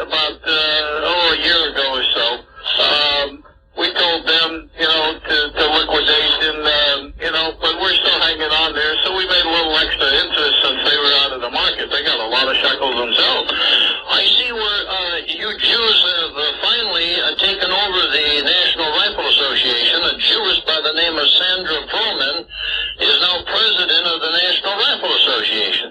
about a year ago or so. We told them, to liquidate, and but we're still hanging on there. So we made a little extra interest since they were out of the market. They got a lot of shekels themselves. I see where you Jews have finally taken over the National Rifle Association. A Jewess by the name of Sandra Froman is now president of the National Rifle Association.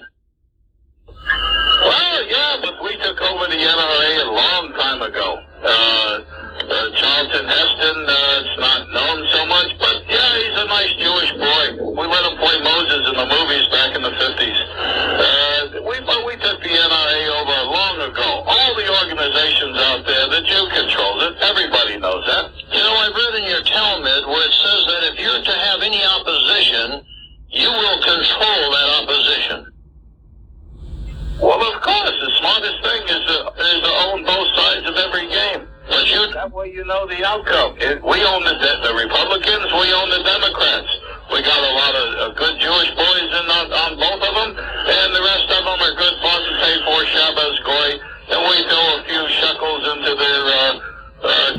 Well, yeah, but we took over the NRA a long time ago. Charlton Heston, it's not known so much, but yeah, he's a nice Jewish boy. We let him play Moses in the movies back in the 50s. We took the NRA over long ago. All the organizations out there, the Jew controls it. Everybody knows that. I've read in your Talmud where it says that if you're to have any opposition, you will control that opposition. Well, of course, the smartest thing is to own both sides of every game. But that way you know the outcome. We own the Republicans, we own the Democrats. We got a lot of good Jewish boys on both of them, and the rest of them are good fun to pay for Shabbos Goy, and we throw a few shekels into their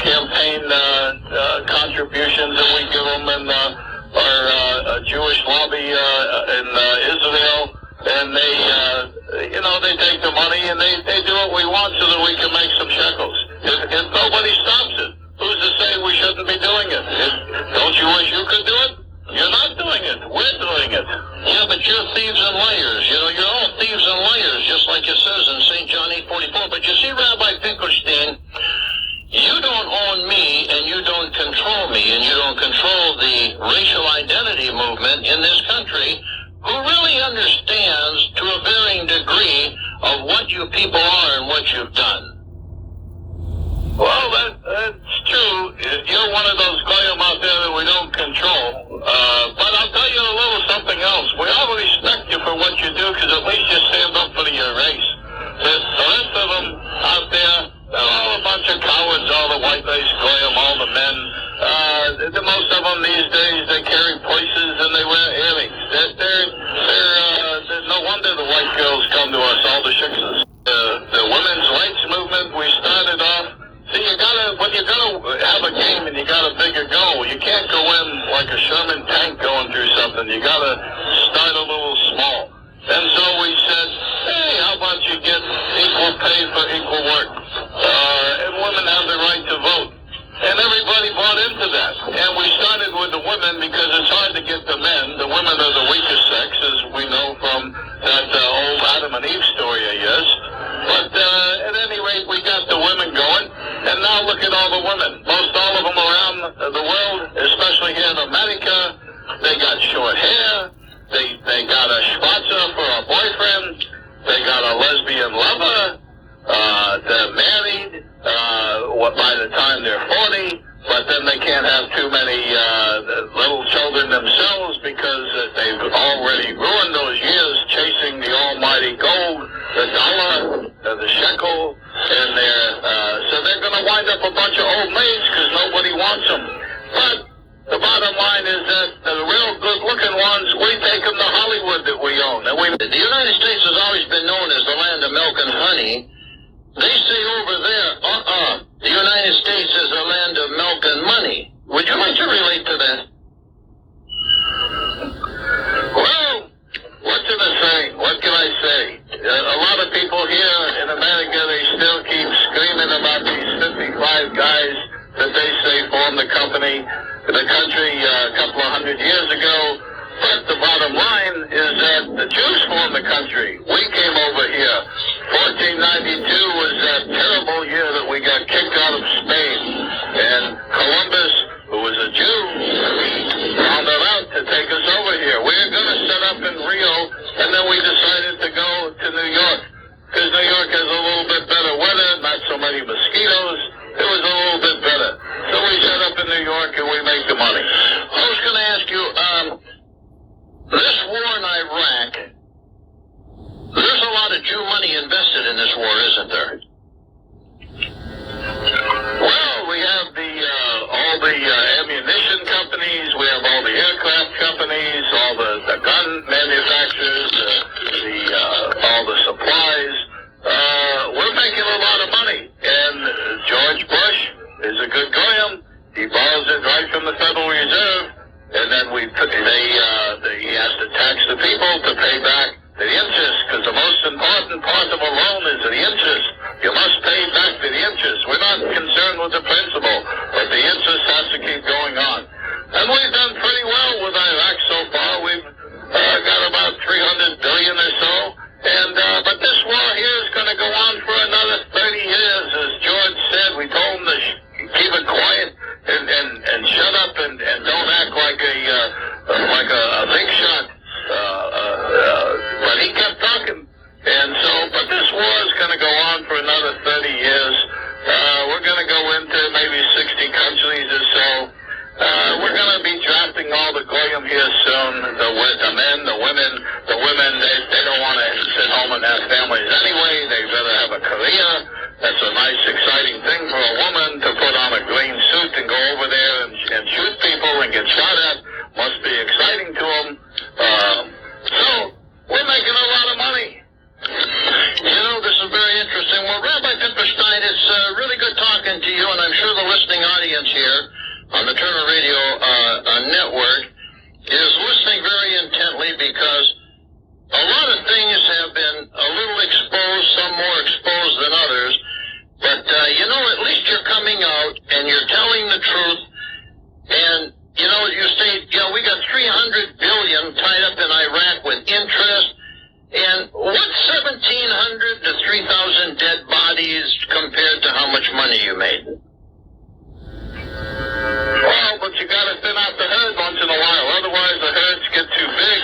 campaign contributions that we give them, and our Jewish lobby in Israel, and they take the money and they do what we want so that we can make some shekels. If nobody stops it, who's to say we shouldn't be doing it? Don't you wish you could do it? You're not doing it. We're doing it. Yeah, but you're thieves and liars. You're all thieves and liars, just like it says in St. John 8:44. But you see, Rabbi Finkelstein, you don't own me, and you don't control me, and you don't control the racial identity movement in this country, who really understands to a varying degree of what you people are and what you've done. Well, that's true. You're one of those goyim out there that we don't control. But I'll tell you a little something else. We all respect you for what you do, because at least you stand up for your race. The rest of them out there, they're all a bunch of cowards, all the white-faced goyim, all the men. The most of them these days, they carry places and they wear earrings. No wonder the white girls come to us, all the shiksas. The women's rights movement, we started off. See, when you're gonna have a game and you got a bigger goal, you can't go in like a Sherman tank going through something. You gotta start a little small. And so we said, hey, how about you get equal pay for equal work? And women have the right to vote. And everybody bought into that. And we started with the women because it's hard to get the men. The women are the weakest sex, as we know from that old Adam and Eve story of yours. But at any rate, we got the women going. And now look at all the women. Most all of them around the world, especially here in America, they got short hair. They got a schwarzer for a boyfriend. They got a lesbian lover. They're married by the time they're 40, but then they can't have too many little children themselves because they've already ruined those years chasing the almighty gold, the dollar, the shekel, and so they're going to wind up a bunch of old maids because nobody wants them. But the bottom line is that the real good-looking ones, we take them to Hollywood that we own. The United States has always been known as the land of milk and honey. They say over there, the United States is a land of milk and money. Would you like to relate to that? Well, what's in the saying? What can I say? A lot of people here in America, they still keep screaming about these 55 guys that they say formed the country a couple of hundred years ago. But the bottom line is that the Jews formed the country. We came over here. 1492 was that terrible year that we got kicked out of Spain. And Columbus, who was a Jew, found it out to take us over here. We were going to set up in Rio, and then we decided to go to New York. Because New York has a little bit better weather, not so many mosquitoes. It was a little bit better. So we set up in New York, and we make the money. I was going to ask you, this war in Iraq, there's a lot of Jew money invested in this war, isn't there? the men, the women, they don't want to sit home and have families anyway. They'd rather have a career. That's a nice, exciting thing for a woman to put on a green suit and go over there and shoot people and get shot at. Must be exciting to them. So we're making a lot of money. You know, this is very interesting. Well, Rabbi Finkelstein, it's really good talking to you, and I'm sure the listening audience here on the Turner Radio Network is listening very intently, because a lot of things have been a little exposed, some more exposed than others. But, you know, at least you're coming out and you're telling the truth. And, you know, you say, you know, we got $300 billion tied up in Iraq with interest. And what's 1,700 to 3,000 dead bodies compared to how much money you made? Well, but you got to thin out the herd once in a while. Otherwise, the herds get too big.